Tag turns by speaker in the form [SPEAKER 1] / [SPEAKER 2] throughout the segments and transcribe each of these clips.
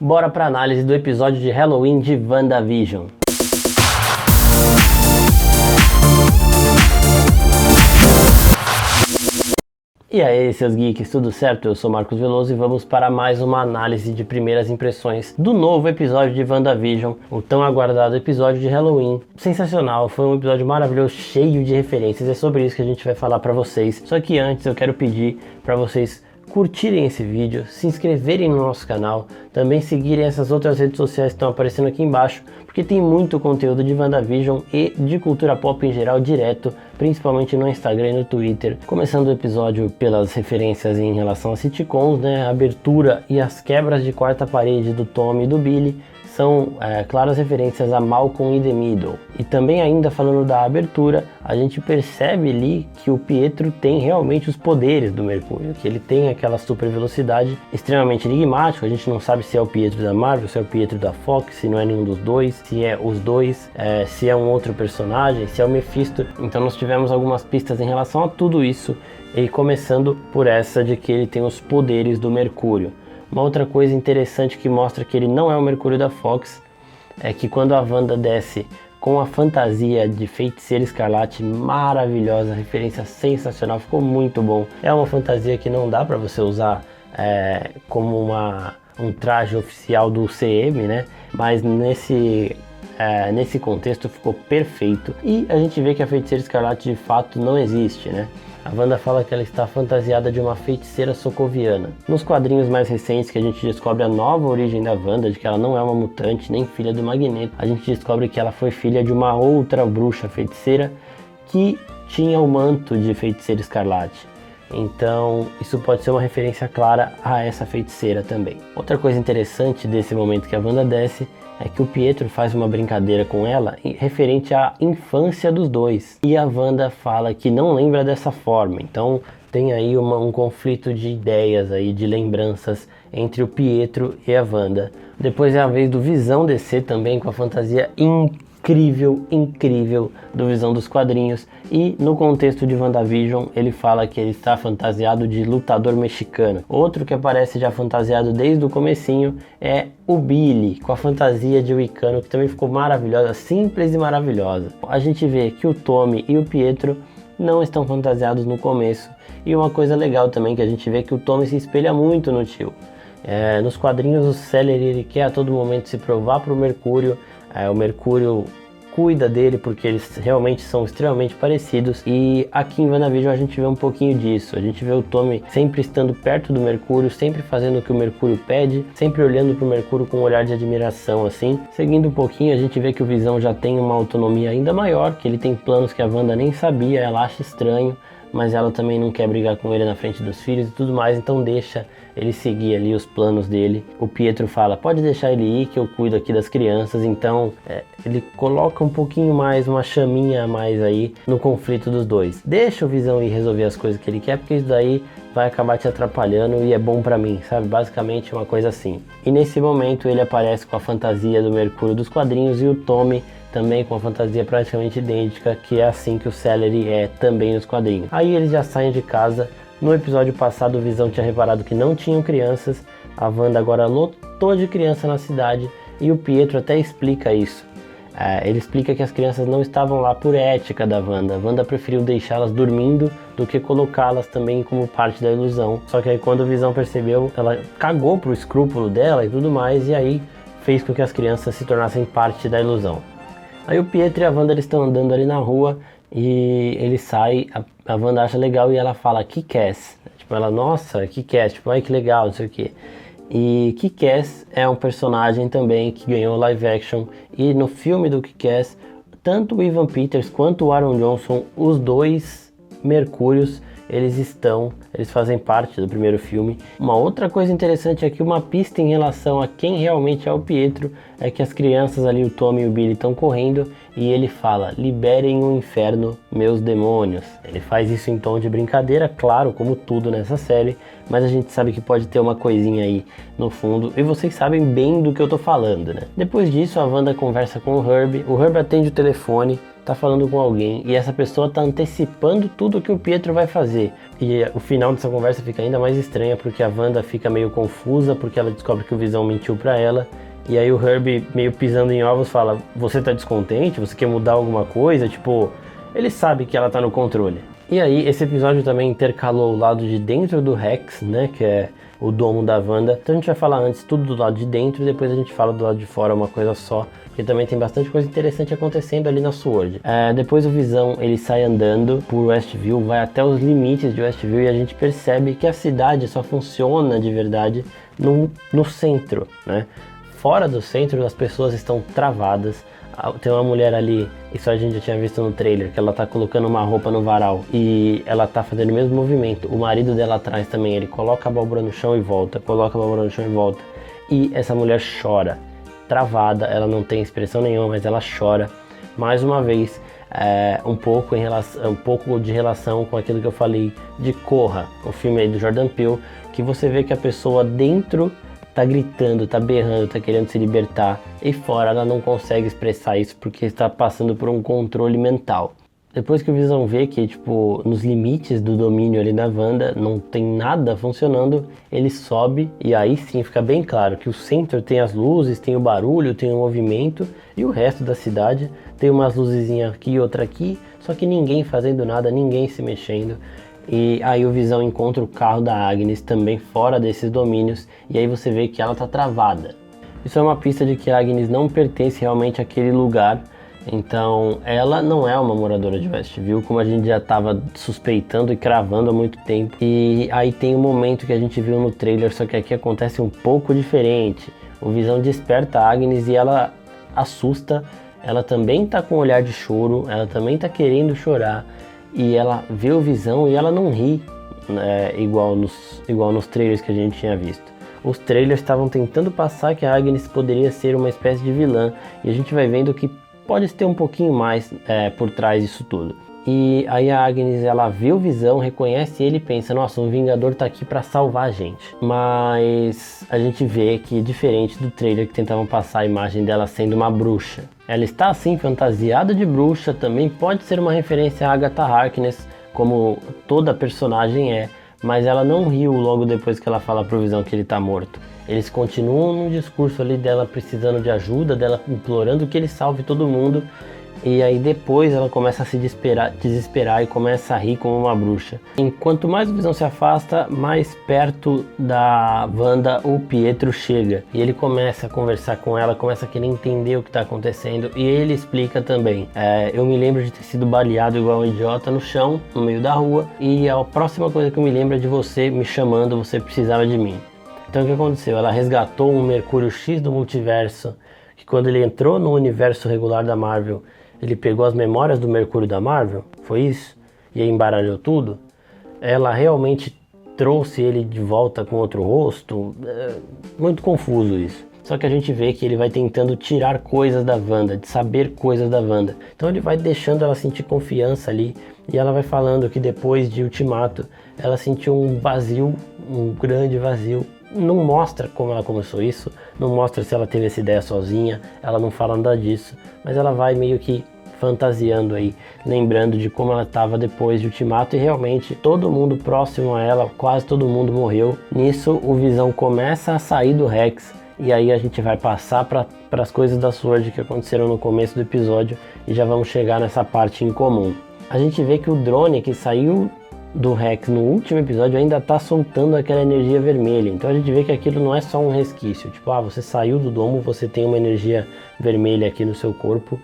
[SPEAKER 1] Bora pra análise do episódio de Halloween de WandaVision. E aí, seus geeks, tudo certo? Eu sou Marcos Veloso e vamos para mais uma análise de primeiras impressões do novo episódio de WandaVision, o tão aguardado episódio de Halloween. Sensacional, foi um episódio maravilhoso, cheio de referências, é sobre isso que a gente vai falar para vocês. Só que antes eu quero pedir para vocês curtirem esse vídeo, se inscreverem no nosso canal, também seguirem essas outras redes sociais que estão aparecendo aqui embaixo, porque tem muito conteúdo de WandaVision e de cultura pop em geral direto, principalmente no Instagram e no Twitter. Começando o episódio pelas referências em relação a sitcoms, né? A abertura e as quebras de quarta parede do Tommy e do Billy são claras referências a Malcolm in the Middle. E também ainda falando da abertura, a gente percebe ali que o Pietro tem realmente os poderes do Mercúrio, que ele tem aquela super velocidade extremamente enigmática. A gente não sabe se é o Pietro da Marvel, se é o Pietro da Fox, se não é nenhum dos dois, se é os dois, se é um outro personagem, se é o Mephisto. Então nós tivemos algumas pistas em relação a tudo isso, e começando por essa de que ele tem os poderes do Mercúrio. Uma outra coisa interessante que mostra que ele não é o Mercúrio da Fox é que quando a Wanda desce com a fantasia de Feiticeira Escarlate, maravilhosa, referência sensacional, ficou muito bom. É uma fantasia que não dá para você usar como um traje oficial do CM, né? Mas nesse contexto ficou perfeito. E a gente vê que a Feiticeira Escarlate de fato não existe, né? A Wanda fala que ela está fantasiada de uma feiticeira socoviana. Nos quadrinhos mais recentes que a gente descobre a nova origem da Wanda, de que ela não é uma mutante nem filha do Magneto, a gente descobre que ela foi filha de uma outra bruxa feiticeira que tinha o manto de Feiticeira Escarlate. Então isso pode ser uma referência clara a essa feiticeira também. Outra coisa interessante desse momento que a Wanda desce é que o Pietro faz uma brincadeira com ela referente à infância dos dois. E a Wanda fala que não lembra dessa forma. Então tem aí um conflito de ideias, aí, de lembranças entre o Pietro e a Wanda. Depois é a vez do Visão descer também com a fantasia incrível do Visão dos quadrinhos. E no contexto de WandaVision ele fala que ele está fantasiado de lutador mexicano. Outro que aparece já fantasiado desde o comecinho é o Billy, com a fantasia de Wicano, que também ficou maravilhosa, simples e maravilhosa. A gente vê que o Tommy e o Pietro não estão fantasiados no começo. E uma coisa legal também que a gente vê que o Tommy se espelha muito no tio. Nos quadrinhos o Celery ele quer a todo momento se provar para o Mercúrio. O Mercúrio cuida dele porque eles realmente são extremamente parecidos, e aqui em WandaVision a gente vê um pouquinho disso. A gente vê o Tommy sempre estando perto do Mercúrio, sempre fazendo o que o Mercúrio pede, sempre olhando para o Mercúrio com um olhar de admiração assim. Seguindo um pouquinho a gente vê que o Visão já tem uma autonomia ainda maior, que ele tem planos que a Wanda nem sabia, ela acha estranho, mas ela também não quer brigar com ele na frente dos filhos e tudo mais, então deixa ele seguir ali os planos dele. O Pietro fala, pode deixar ele ir que eu cuido aqui das crianças. Então ele coloca um pouquinho mais, uma chaminha a mais aí no conflito dos dois. Deixa o Visão ir resolver as coisas que ele quer, porque isso daí vai acabar te atrapalhando e é bom pra mim, sabe? Basicamente uma coisa assim. E nesse momento ele aparece com a fantasia do Mercúrio dos quadrinhos e o Tommy também com uma fantasia praticamente idêntica, que é assim que o Celery é também nos quadrinhos. Aí eles já saem de casa. No episódio passado o Visão tinha reparado que não tinham crianças, a Wanda agora lotou de criança na cidade e o Pietro até explica isso. Ele explica que as crianças não estavam lá por ética da Wanda. A Wanda preferiu deixá-las dormindo do que colocá-las também como parte da ilusão. Só que aí quando o Visão percebeu, ela cagou pro escrúpulo dela e tudo mais, e aí fez com que as crianças se tornassem parte da ilusão. Aí o Pietro e a Wanda estão andando ali na rua e ele sai, a Wanda acha legal e ela fala Kick-Ass. Tipo, ela, nossa, Kick-Ass, tipo, ai que legal, não sei o que. E Kick-Ass é um personagem também que ganhou live action, e no filme do Kick-Ass, tanto o Evan Peters quanto o Aaron Johnson, os dois Mercúrios, eles fazem parte do primeiro filme. Uma outra coisa interessante é que uma pista em relação a quem realmente é o Pietro é que as crianças ali, o Tommy e o Billy, estão correndo e ele fala, liberem o inferno, meus demônios. Ele faz isso em tom de brincadeira, claro, como tudo nessa série, mas a gente sabe que pode ter uma coisinha aí no fundo, e vocês sabem bem do que eu tô falando, né? Depois disso a Wanda conversa com o Herb atende o telefone, tá falando com alguém e essa pessoa tá antecipando tudo que o Pietro vai fazer. E o final dessa conversa fica ainda mais estranha porque a Wanda fica meio confusa porque ela descobre que o Visão mentiu pra ela. E aí o Herbie, meio pisando em ovos, fala: você tá descontente? Você quer mudar alguma coisa? Tipo, ele sabe que ela tá no controle. E aí esse episódio também intercalou o lado de dentro do Rex, né, que é o domo da Wanda. Então a gente vai falar antes tudo do lado de dentro e depois a gente fala do lado de fora, uma coisa só, porque também tem bastante coisa interessante acontecendo ali na SWORD. Depois o Visão, ele sai andando por Westview, vai até os limites de Westview e a gente percebe que a cidade só funciona de verdade no centro, né? Fora do centro as pessoas estão travadas. Tem uma mulher ali, isso a gente já tinha visto no trailer, que ela tá colocando uma roupa no varal e ela tá fazendo o mesmo movimento. O marido dela atrás também, ele coloca a abóbora no chão e volta, coloca a abóbora no chão e volta. E essa mulher chora, travada, ela não tem expressão nenhuma, mas ela chora. Mais uma vez, um pouco de relação com aquilo que eu falei de Corra, o filme aí do Jordan Peele, que você vê que a pessoa dentro tá gritando, tá berrando, tá querendo se libertar, e fora ela não consegue expressar isso porque está passando por um controle mental. Depois que o Visão vê que, tipo, nos limites do domínio ali da Wanda não tem nada funcionando, ele sobe e aí sim fica bem claro que o centro tem as luzes, tem o barulho, tem o movimento, e o resto da cidade tem umas luzezinhas aqui e outra aqui, só que ninguém fazendo nada, ninguém se mexendo. E aí o Visão encontra o carro da Agnes também fora desses domínios e aí você vê que ela tá travada. Isso é uma pista de que a Agnes não pertence realmente àquele lugar, então ela não é uma moradora de Westview, como a gente já estava suspeitando e cravando há muito tempo. E aí tem um momento que a gente viu no trailer, só que aqui acontece um pouco diferente. O Visão desperta a Agnes e ela assusta, ela também tá com um olhar de choro, ela também tá querendo chorar. E ela vê o Visão e ela não ri, né, igual nos trailers que a gente tinha visto. Os trailers estavam tentando passar que a Agnes poderia ser uma espécie de vilã, e a gente vai vendo que pode ter um pouquinho mais por trás disso tudo. E aí a Agnes, ela vê o Visão, reconhece ele e pensa: nossa, um Vingador tá aqui pra salvar a gente. Mas a gente vê que, diferente do trailer que tentavam passar a imagem dela sendo uma bruxa, ela está assim fantasiada de bruxa, também pode ser uma referência a Agatha Harkness, como toda personagem é, mas ela não riu logo depois que ela fala pro Visão que ele tá morto. Eles continuam no discurso ali dela precisando de ajuda, dela implorando que ele salve todo mundo. E aí depois ela começa a se desesperar e começa a rir como uma bruxa. Enquanto mais o Visão se afasta, mais perto da Wanda o Pietro chega. E ele começa a conversar com ela, começa a querer entender o que está acontecendo. E ele explica também: eu me lembro de ter sido baleado igual um idiota no chão, no meio da rua. E a próxima coisa que eu me lembro é de você me chamando, você precisava de mim. Então o que aconteceu? Ela resgatou um Mercúrio X do multiverso, que quando ele entrou no universo regular da Marvel, ele pegou as memórias do Mercúrio da Marvel, foi isso? E aí embaralhou tudo? Ela realmente trouxe ele de volta com outro rosto? Muito confuso isso. Só que a gente vê que ele vai tentando tirar coisas da Wanda, de saber coisas da Wanda. Então ele vai deixando ela sentir confiança ali, e ela vai falando que depois de Ultimato, ela sentiu um vazio, um grande vazio. Não mostra como ela começou isso, não mostra se ela teve essa ideia sozinha, ela não fala nada disso, mas ela vai meio que fantasiando aí, lembrando de como ela estava depois de Ultimato, e realmente todo mundo próximo a ela, quase todo mundo morreu. Nisso o Visão começa a sair do Rex, e aí a gente vai passar para as coisas da SWORD que aconteceram no começo do episódio, e já vamos chegar nessa parte em comum. A gente vê que o drone que saiu do Rex no último episódio ainda está soltando aquela energia vermelha, então a gente vê que aquilo não é só um resquício, tipo, você saiu do domo, você tem uma energia vermelha aqui no seu corpo,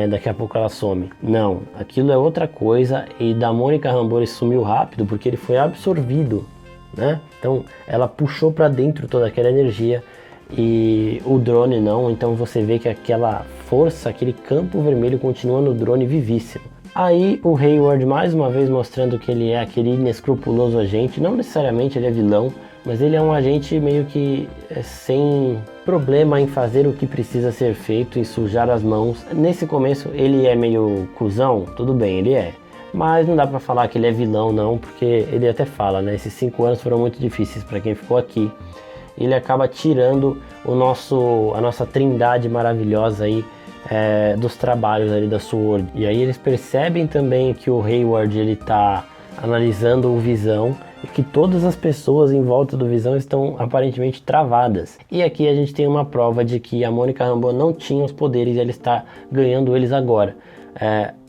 [SPEAKER 1] daqui a pouco ela some. Não, aquilo é outra coisa, e da Mônica Rambeau sumiu rápido porque ele foi absorvido, né? Então ela puxou para dentro toda aquela energia, e o drone não, então você vê que aquela força, aquele campo vermelho continua no drone vivíssimo. Aí o Hayward mais uma vez mostrando que ele é aquele inescrupuloso agente, não necessariamente ele é vilão, mas ele é um agente meio que sem problema em fazer o que precisa ser feito, em sujar as mãos. Nesse começo ele é meio cuzão, tudo bem, ele é. Mas não dá pra falar que ele é vilão não, porque ele até fala, né? Esses 5 anos foram muito difíceis para quem ficou aqui. Ele acaba tirando a nossa trindade maravilhosa aí dos trabalhos ali da SWORD. E aí eles percebem também que o Hayward ele tá analisando o Visão e que todas as pessoas em volta do Visão estão aparentemente travadas. E aqui a gente tem uma prova de que a Monica Rambeau não tinha os poderes e ela está ganhando eles agora.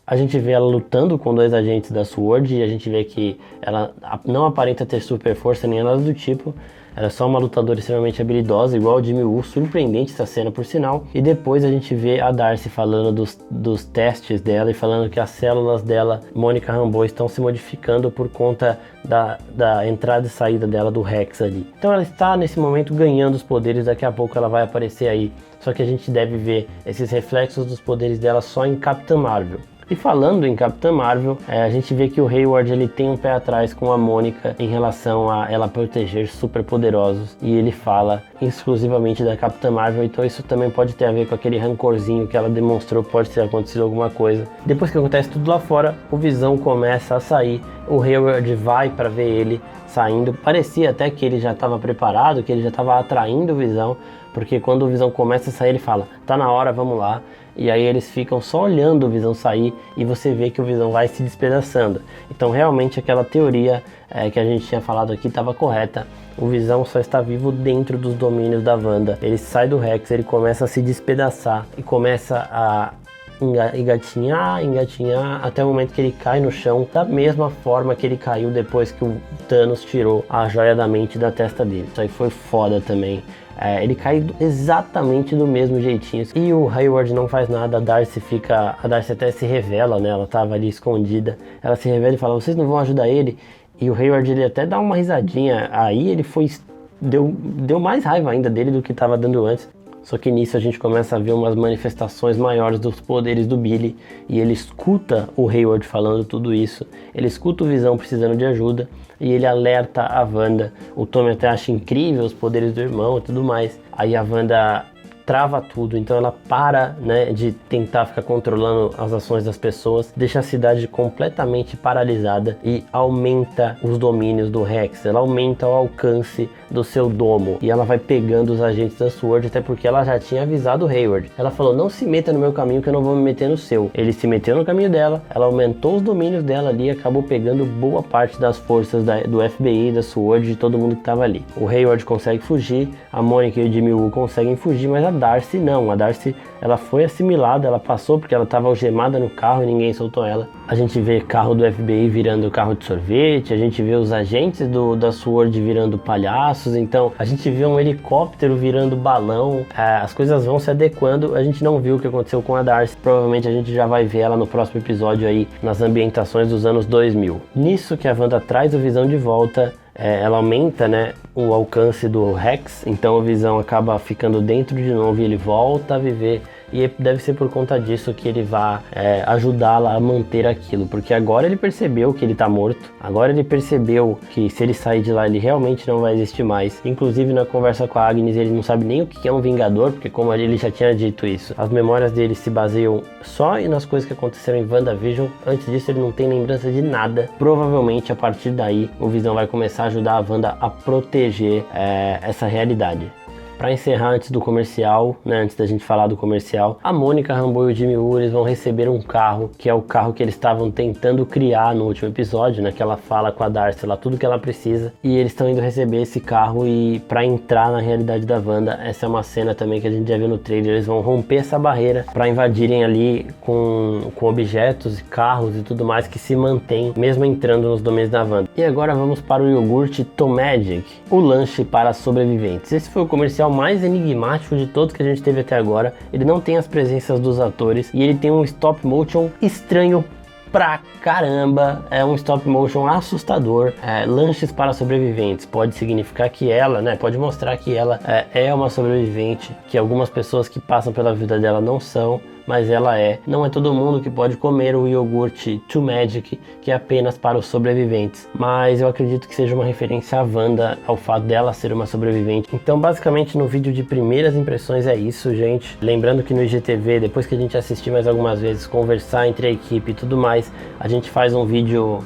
[SPEAKER 1] A gente vê ela lutando com 2 agentes da SWORD e a gente vê que ela não aparenta ter super força nem nada do tipo. Ela é só uma lutadora extremamente habilidosa, igual o Jimmy Woo, surpreendente essa cena por sinal. E depois a gente vê a Darcy falando dos testes dela e falando que as células dela, Monica Rambeau, estão se modificando por conta da entrada e saída dela do Rex ali. Então ela está nesse momento ganhando os poderes, daqui a pouco ela vai aparecer aí. Só que a gente deve ver esses reflexos dos poderes dela só em Capitã Marvel. E falando em Capitã Marvel, a gente vê que o Hayward ele tem um pé atrás com a Mônica em relação a ela proteger superpoderosos, e ele fala exclusivamente da Capitã Marvel, então isso também pode ter a ver com aquele rancorzinho que ela demonstrou, pode ter acontecido alguma coisa. Depois que acontece tudo lá fora, o Visão começa a sair, o Hayward vai para ver ele saindo, parecia até que ele já estava preparado, que ele já estava atraindo o Visão, porque quando o Visão começa a sair ele fala, tá na hora, vamos lá. E aí eles ficam só olhando o Visão sair e você vê que o Visão vai se despedaçando. Então realmente aquela teoria que a gente tinha falado aqui estava correta. O Visão só está vivo dentro dos domínios da Wanda. Ele sai do Rex, ele começa a se despedaçar e começa a engatinhar até o momento que ele cai no chão da mesma forma que ele caiu depois que o Thanos tirou a joia da mente da testa dele. Isso aí foi foda também. Ele cai exatamente do mesmo jeitinho e o Hayward não faz nada. A Darcy até se revela, né? Ela tava ali escondida, ela se revela e fala, vocês não vão ajudar ele? E o Hayward ele até dá uma risadinha, aí ele deu mais raiva ainda dele do que tava dando antes. Só que nisso a gente começa a ver umas manifestações maiores dos poderes do Billy e ele escuta o Hayward falando tudo isso, ele escuta o Visão precisando de ajuda e ele alerta a Wanda. O Tommy até acha incrível os poderes do irmão e tudo mais. Aí a Wanda trava tudo, então ela para, né, de tentar ficar controlando as ações das pessoas, deixa a cidade completamente paralisada e aumenta os domínios do Rex, ela aumenta o alcance do seu domo e ela vai pegando os agentes da SWORD, até porque ela já tinha avisado o Hayward. Ela falou, não se meta no meu caminho que eu não vou me meter no seu. Ele se meteu no caminho dela, ela aumentou os domínios dela ali e acabou pegando boa parte das forças do FBI, da SWORD, de todo mundo que estava ali. O Hayward consegue fugir, a Mônica e o Jimmy Woo conseguem fugir, mas a Darcy não. A Darcy, ela foi assimilada, ela passou porque ela estava algemada no carro e ninguém soltou ela. A gente vê carro do FBI virando carro de sorvete, a gente vê os agentes da SWORD virando palhaços, então a gente vê um helicóptero virando balão, as coisas vão se adequando. A gente não viu o que aconteceu com a Darcy, provavelmente a gente já vai ver ela no próximo episódio aí, nas ambientações dos anos 2000. Nisso que a Wanda traz o Visão de volta, ela aumenta, né, o alcance do Rex, então o Visão acaba ficando dentro de novo e ele volta a viver. E deve ser por conta disso que ele vai ajudá-la a manter aquilo, porque agora ele percebeu que ele tá morto, agora ele percebeu que se ele sair de lá ele realmente não vai existir mais. Inclusive na conversa com a Agnes ele não sabe nem o que é um Vingador, porque como ele já tinha dito isso, as memórias dele se baseiam só nas coisas que aconteceram em WandaVision. Antes disso ele não tem lembrança de nada. Provavelmente a partir daí o Visão vai começar a ajudar a Wanda a proteger essa realidade. Para encerrar antes do comercial, né, antes da gente falar do comercial, a Monica Rambeau e o Jimmy Woo eles vão receber um carro, que é o carro que eles estavam tentando criar no último episódio, né, que ela fala com a Darcy lá tudo que ela precisa, e eles estão indo receber esse carro e para entrar na realidade da Wanda. Essa é uma cena também que a gente já viu no trailer, eles vão romper essa barreira para invadirem ali com objetos e carros e tudo mais que se mantém mesmo entrando nos domínios da Wanda. E agora vamos para o iogurte Tomagic, o lanche para sobreviventes. Esse foi o comercial mais enigmático de todos que a gente teve até agora. Ele não tem as presenças dos atores e ele tem um stop motion estranho pra caramba, é um stop motion assustador. Lanches para sobreviventes pode significar que ela, né, pode mostrar que ela é uma sobrevivente, que algumas pessoas que passam pela vida dela não são, mas ela é. Não é todo mundo que pode comer o iogurte Tomagic, que é apenas para os sobreviventes, mas eu acredito que seja uma referência à Wanda, ao fato dela ser uma sobrevivente. Então basicamente no vídeo de primeiras impressões é isso, gente. Lembrando que no IGTV, depois que a gente assistir mais algumas vezes, conversar entre a equipe e tudo mais, a gente faz um vídeo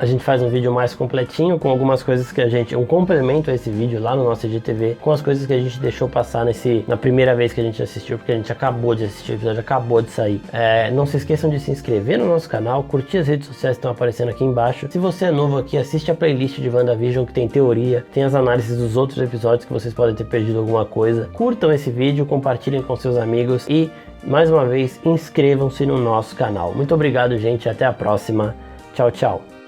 [SPEAKER 1] A gente faz um vídeo mais completinho com algumas coisas que a gente, um complemento a esse vídeo lá no nosso IGTV, com as coisas que a gente deixou passar na primeira vez que a gente assistiu, porque a gente acabou de assistir, o episódio acabou de sair. Não se esqueçam de se inscrever no nosso canal, curtir as redes sociais que estão aparecendo aqui embaixo. Se você é novo aqui, assiste a playlist de WandaVision, que tem teoria, tem as análises dos outros episódios que vocês podem ter perdido alguma coisa. Curtam esse vídeo, compartilhem com seus amigos e, mais uma vez, inscrevam-se no nosso canal. Muito obrigado, gente, até a próxima. Tchau, tchau.